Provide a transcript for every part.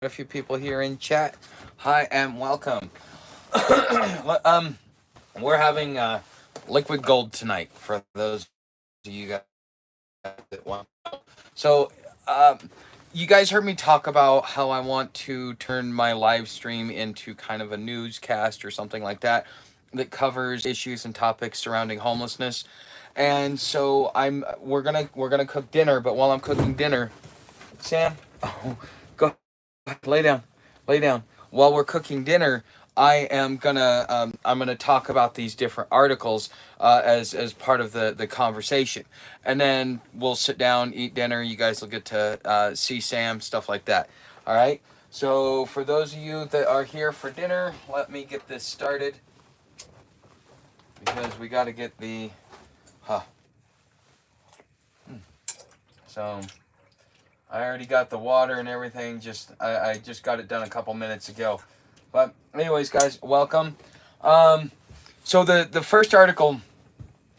a few people here in chat. Hi and welcome. We're having liquid gold tonight for those of you guys that want. So, you guys heard me talk about how I want to turn my live stream into kind of a newscast or something like that that covers issues and topics surrounding homelessness. And so we're gonna cook dinner, but while I'm cooking dinner, Sam, oh, go lay down, lay down. While we're cooking dinner, I'm gonna talk about these different articles as part of the conversation, and then we'll sit down, eat dinner. You guys will get to see Sam, stuff like that. All right. So for those of you that are here for dinner, let me get this started because we got to get the. Huh. So I already got the water and everything. I just got it done a couple minutes ago. But anyways, guys, welcome. Um, so the first article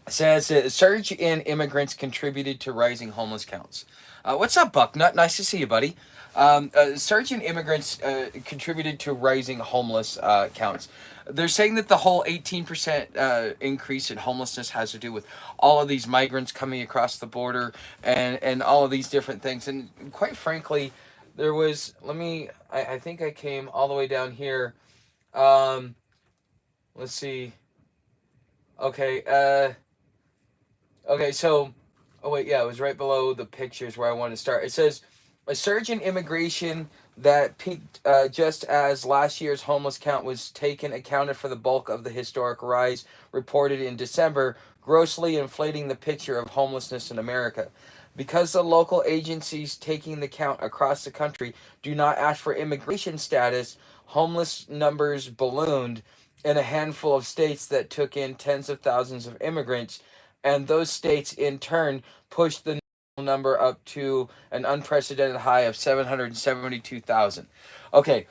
says a surge in immigrants contributed to rising homeless counts. What's up, Bucknut? Nice to see you, buddy. A surge in immigrants contributed to rising homeless counts. They're saying that the whole 18% increase in homelessness has to do with all of these migrants coming across the border and all of these different things. And quite frankly, there was, I think I came all the way down here. Um, let's see. Okay. Okay, so, oh wait, yeah, it was right below the pictures where I wanted to start. It says a surge in immigration that peaked just as last year's homeless count was taken accounted for the bulk of the historic rise reported in December, grossly inflating the picture of homelessness in America. Because the local agencies taking the count across the country do not ask for immigration status, homeless numbers ballooned in a handful of states that took in tens of thousands of immigrants, and those states in turn pushed the number up to an unprecedented high of 772,000. Okay,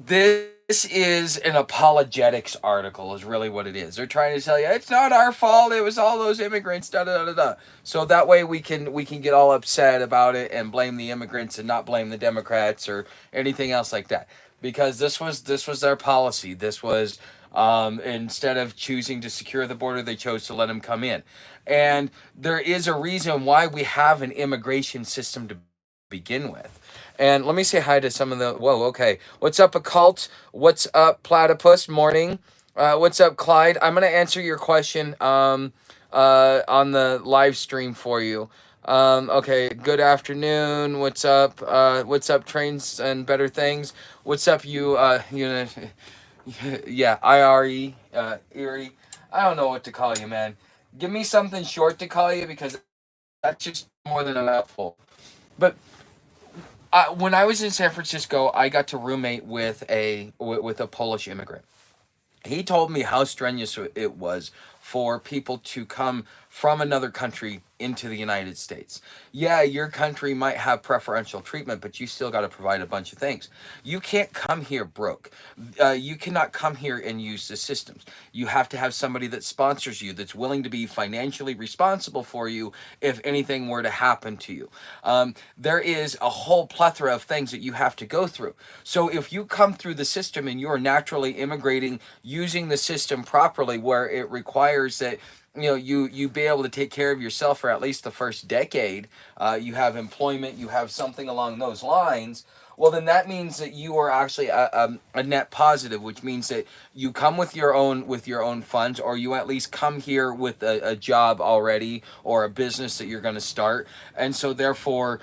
this is an apologetics article is really what it is. They're trying to tell you it's not our fault, it was all those immigrants, da da da da. So that way we can get all upset about it and blame the immigrants and not blame the Democrats or anything else like that, because this was their policy. This was instead of choosing to secure the border, they chose to let them come in. And there is a reason why we have an immigration system to begin with. And let me say hi to some of the. Whoa, okay. What's up, Occult? What's up, Platypus? Morning. What's up, Clyde? I'm gonna answer your question on the live stream for you. Okay. Good afternoon. What's up? What's up, Trains and Better Things? What's up, you? You know, yeah, IRE, Erie. I don't know what to call you, man. Give me something short to call you because that's just more than a mouthful. But when I was in San Francisco, I got to roommate with a Polish immigrant. He told me how strenuous it was for people to come from another country into the United States. Yeah, your country might have preferential treatment, but you still got to provide a bunch of things. You can't come here broke. You cannot come here and use the systems. You have to have somebody that sponsors you, that's willing to be financially responsible for you if anything were to happen to you. There is a whole plethora of things that you have to go through. So if you come through the system and you're naturally immigrating using the system properly, where it requires that you be able to take care of yourself for at least the first decade, you have employment, you have something along those lines, well then that means that you are actually a net positive, which means that you come with your own funds, or you at least come here with a job already or a business that you're going to start, and so therefore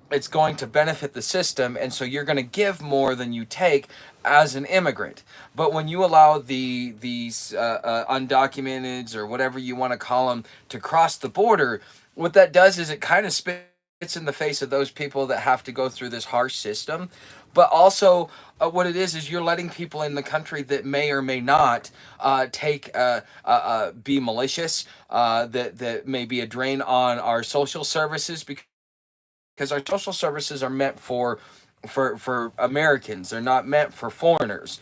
it's going to benefit the system, and so you're going to give more than you take as an immigrant. But when you allow these undocumented, or whatever you want to call them, to cross the border, what that does is it kind of spits in the face of those people that have to go through this harsh system. But also, what it is you're letting people in the country that may or may not be malicious, that may be a drain on our social services, because our social services are meant for Americans. They're not meant for foreigners.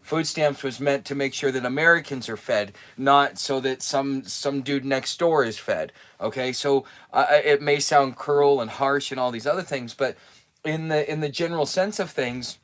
Food stamps was meant to make sure that Americans are fed, not so that some dude next door is fed. Okay, so it may sound cruel and harsh and all these other things, but in the general sense of things,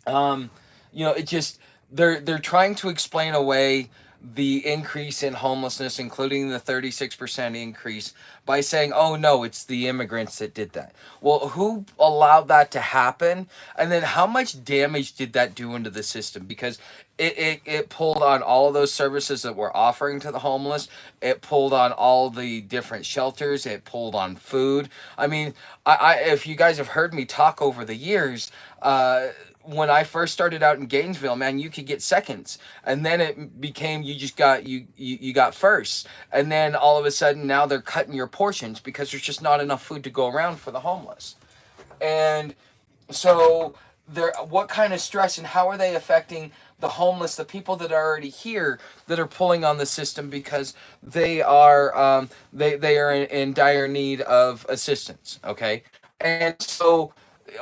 um, it just they're trying to explain away the increase in homelessness, including the 36% increase, by saying, "Oh no, it's the immigrants that did that." Well, who allowed that to happen, and then how much damage did that do into the system? Because it pulled on all of those services that we're offering to the homeless. It pulled on all the different shelters. It pulled on food. I mean, if you guys have heard me talk over the years, when I first started out in Gainesville, man, you could get seconds, and then it became you just got you got first, and then all of a sudden now they're cutting your portions because there's just not enough food to go around for the homeless. And so there, what kind of stress and how are they affecting the homeless, the people that are already here that are pulling on the system because they are in dire need of assistance. Okay, and so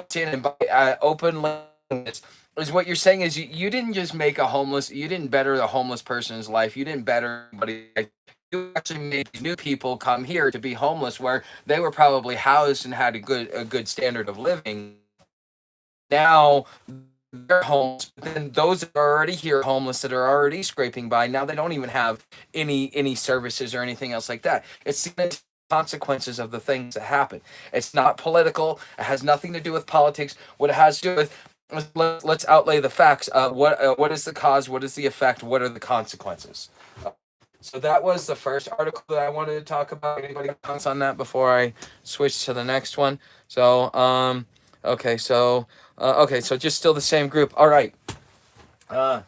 by open is what you're saying is you didn't just make a homeless, you didn't better the homeless person's life, you didn't better anybody. You actually made new people come here to be homeless where they were probably housed and had a good standard of living. Now they're homeless, but then those that are already here homeless that are already scraping by, now they don't even have any services or anything else like that. It's the consequences of the things that happen. It's not political. It has nothing to do with politics. What it has to do with, let's outlay the facts. What is the cause? What is the effect? What are the consequences? So that was the first article that I wanted to talk about. Anybody comments on that before I switch to the next one? So, okay, so just still the same group. All right. Uh,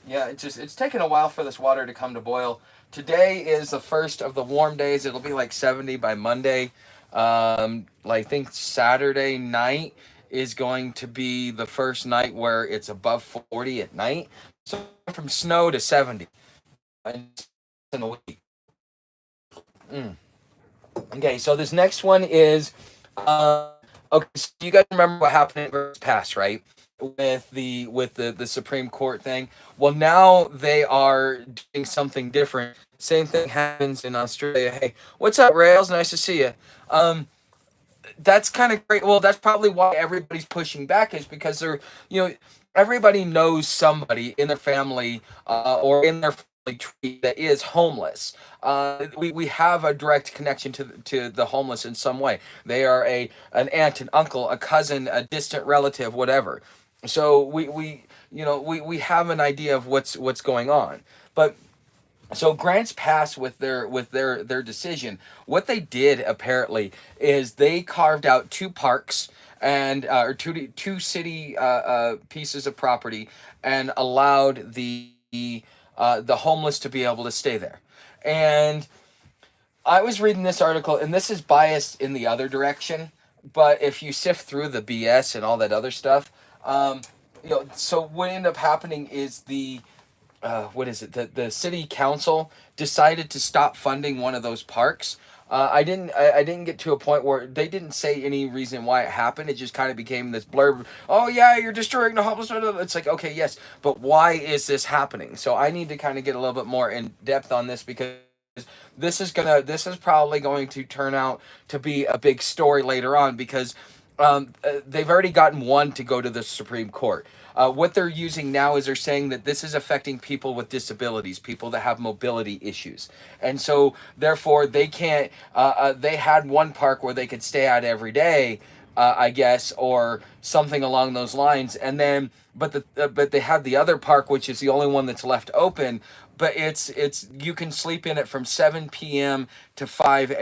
yeah, it's taken a while for this water to come to boil. Today is the first of the warm days. It'll be like 70 by Monday. I think Saturday night is going to be the first night where it's above 40 at night. So from snow to 70 in a week. Mm. Okay, so this next one is okay. So you guys remember what happened in Grants Pass, right? With the Supreme Court thing. Well, now they are doing something different. Same thing happens in Australia. Hey, what's up, Rails? Nice to see you. Um, that's kind of great. Well, that's probably why everybody's pushing back is because everybody knows somebody in their family or in their family tree that is homeless. We have a direct connection to the homeless in some way. They are an aunt, an uncle, a cousin, a distant relative, whatever. So we have an idea of what's going on. But so Grants Pass with their decision. What they did apparently is they carved out two parks and or two city pieces of property and allowed the homeless to be able to stay there. And I was reading this article, and this is biased in the other direction. But if you sift through the BS and all that other stuff, um, so what ended up happening is what is it? The city council decided to stop funding one of those parks. I didn't get to a point where they didn't say any reason why it happened. It just kind of became this blurb. Oh yeah, you're destroying the homeless. It's like, okay, yes, but why is this happening? So I need to kind of get a little bit more in depth on this because this is probably going to turn out to be a big story later on because they've already gotten one to go to the Supreme Court. What they're using now is they're saying that this is affecting people with disabilities, people that have mobility issues, and so therefore they can't. They had one park where they could stay at every day, I guess, or something along those lines, and then but they have the other park, which is the only one that's left open. But it's you can sleep in it from 7 p.m. to 5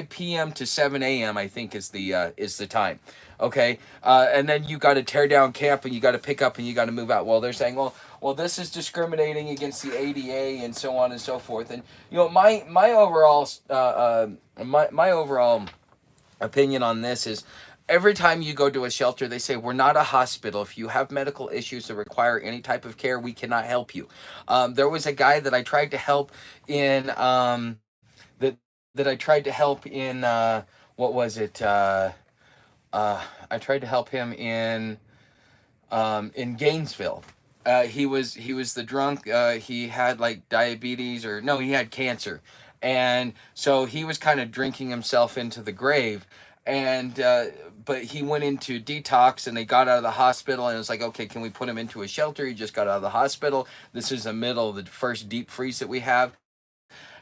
p.m. to 7 a.m. I think is the time. Okay, and then you got to tear down camp and you got to pick up and you got to move out. Well, they're saying, well, this is discriminating against the ADA and so on and so forth. And my overall my overall opinion on this is every time you go to a shelter, they say, we're not a hospital. If you have medical issues that require any type of care, we cannot help you. There was a guy that I tried to help in that I tried to help in what was it? I tried to help him in Gainesville. He was the drunk. He had like diabetes or no, he had cancer, and so he was kind of drinking himself into the grave. and but he went into detox, and they got out of the hospital, and it was like, okay, can we put him into a shelter? He just got out of the hospital. This is the middle of the first deep freeze that we have,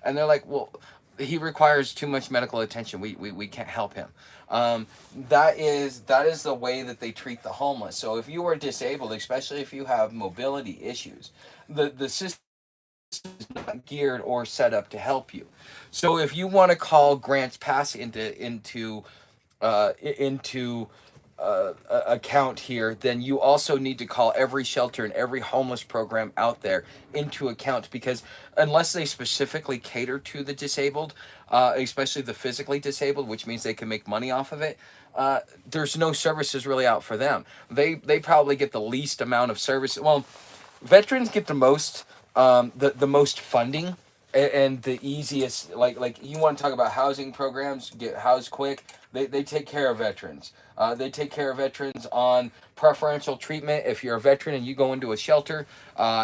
and they're like, well, he requires too much medical attention. We can't help him. Um, that is the way that they treat the homeless. So if you are disabled, especially if you have mobility issues, the system is not geared or set up to help you. So if you want to call Grants Pass into account here, then you also need to call every shelter and every homeless program out there into account, because unless they specifically cater to the disabled, especially the physically disabled, which means they can make money off of it, there's no services really out for them. They probably get the least amount of service. Well, veterans get the most, the most funding, and the easiest. Like you want to talk about housing programs, get housed quick. They take care of veterans. They take care of veterans on preferential treatment. If you're a veteran and you go into a shelter,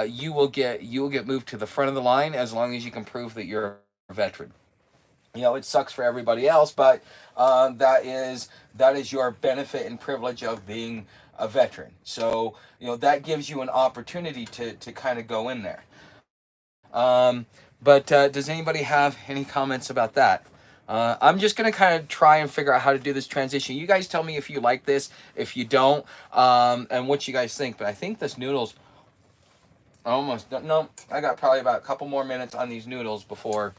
you will get moved to the front of the line as long as you can prove that you're a veteran. It sucks for everybody else, but that is your benefit and privilege of being a veteran. So that gives you an opportunity to kind of go in there. But does anybody have any comments about that? I'm just gonna kind of try and figure out how to do this transition. You guys tell me if you like this, if you don't, and what you guys think. But I think this noodles almost no. I got probably about a couple more minutes on these noodles before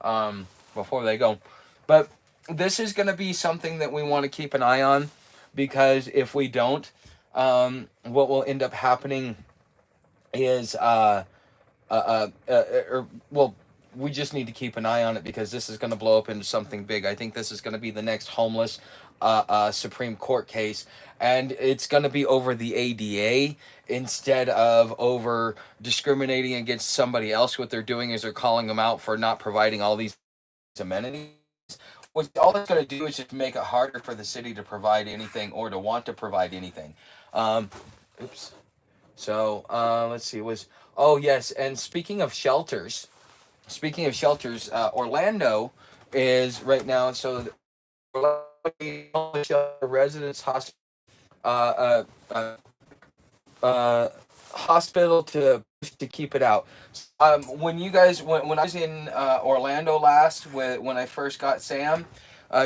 they go. But this is gonna be something that we want to keep an eye on, because if we don't, what will end up happening is or well, we just need to keep an eye on it, because this is going to blow up into something big. I think this is going to be the next homeless Supreme Court case, and it's going to be over the ADA instead of over discriminating against somebody else. What they're doing is they're calling them out for not providing all these amenities. Which all it's going to do is just make it harder for the city to provide anything, or to want to provide anything. Um, oops. So let's see. Was Oh yes, and speaking of shelters, Orlando is right now. So Orlando residents hospital, uh, uh, uh, hospital to keep it out. When I was in Orlando last, when I first got Sam,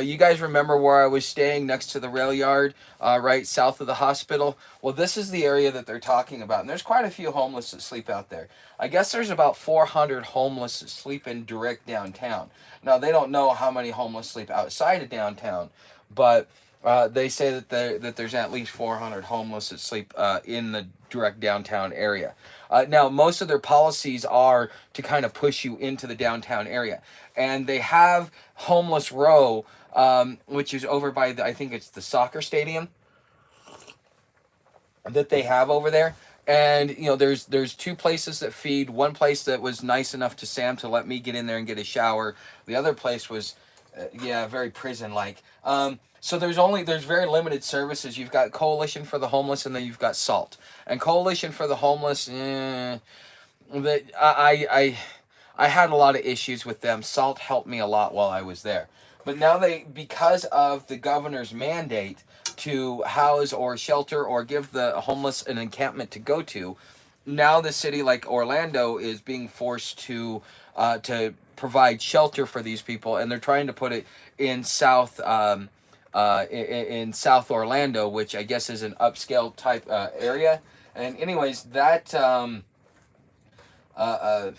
you guys remember where I was staying next to the rail yard, right south of the hospital? Well, this is the area that they're talking about, and there's quite a few homeless that sleep out there. I guess there's about 400 homeless that sleep in direct downtown. Now they don't know how many homeless sleep outside of downtown, but they say that there's at least 400 homeless that sleep in the direct downtown area. Now, most of their policies are to kind of push you into the downtown area, and they have homeless row, which is over by I think it's the soccer stadium that they have over there. And there's two places that feed. One place that was nice enough to Sam to let me get in there and get a shower. The other place was, yeah, very prison like. So there's very limited services. You've got Coalition for the Homeless, and then you've got SALT. And Coalition for the Homeless, that I had a lot of issues with them. SALT helped me a lot while I was there. But now because of the governor's mandate to house or shelter or give the homeless an encampment to go to, now the city like Orlando is being forced to provide shelter for these people, and they're trying to put it in in South Orlando, which I guess is an upscale type area. And anyways, uh, uh,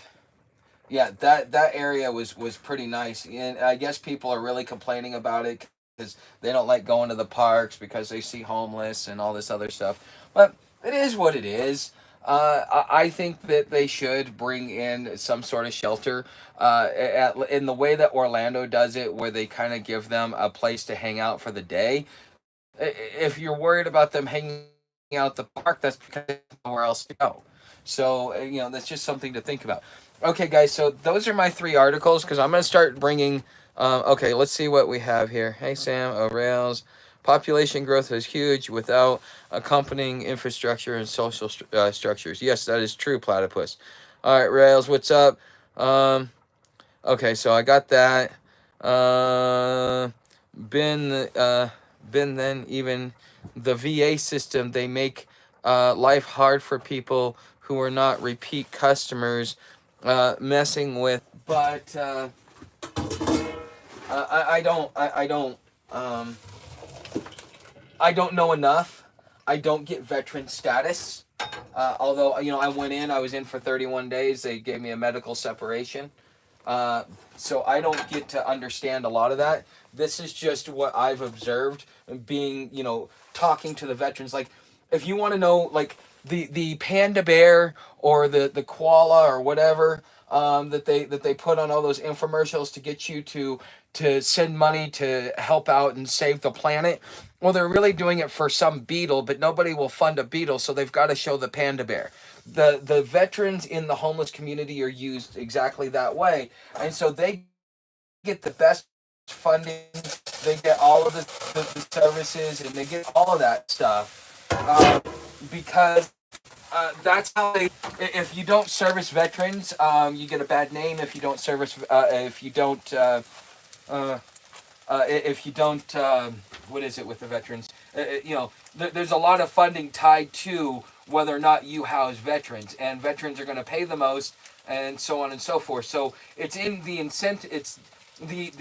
yeah, that area was pretty nice, and I guess people are really complaining about it because they don't like going to the parks because they see homeless and all this other stuff. But it is what it is. I think that they should bring in some sort of shelter, in the way that Orlando does it, where they kind of give them a place to hang out for the day. If you're worried about them hanging out at the park, that's because there's nowhere else to go. So that's just something to think about. Okay, guys. So those are my three articles, because I'm gonna start bringing. Okay, let's see what we have here. Hey Sam, Rails. Population growth is huge without accompanying infrastructure and social structures. Yes, that is true, Platypus. All right, Rails, what's up? Um, okay, so I got that. Uh, been been then even the VA system. They make life hard for people who are not repeat customers, messing with. But um, I don't know enough. I don't get veteran status. Although I went in, I was in for 31 days. They gave me a medical separation. Uh, so I don't get to understand a lot of that. This is just what I've observed, being, talking to the veterans. Like, if you want to know, like, the panda bear or the koala or whatever, that they put on all those infomercials to get you to send money to help out and save the planet. Well, they're really doing it for some beetle, but nobody will fund a beetle, so they've got to show the panda bear. The veterans in the homeless community are used exactly that way, and so they get the best funding. They get all of the services, and they get all of that stuff, because that's how they. If you don't service veterans, you get a bad name. If you don't service, uh, if you don't, what is it with the veterans? There's a lot of funding tied to whether or not you house veterans, and veterans are going to pay the most, and so on and so forth. So it's in the incentive. It's the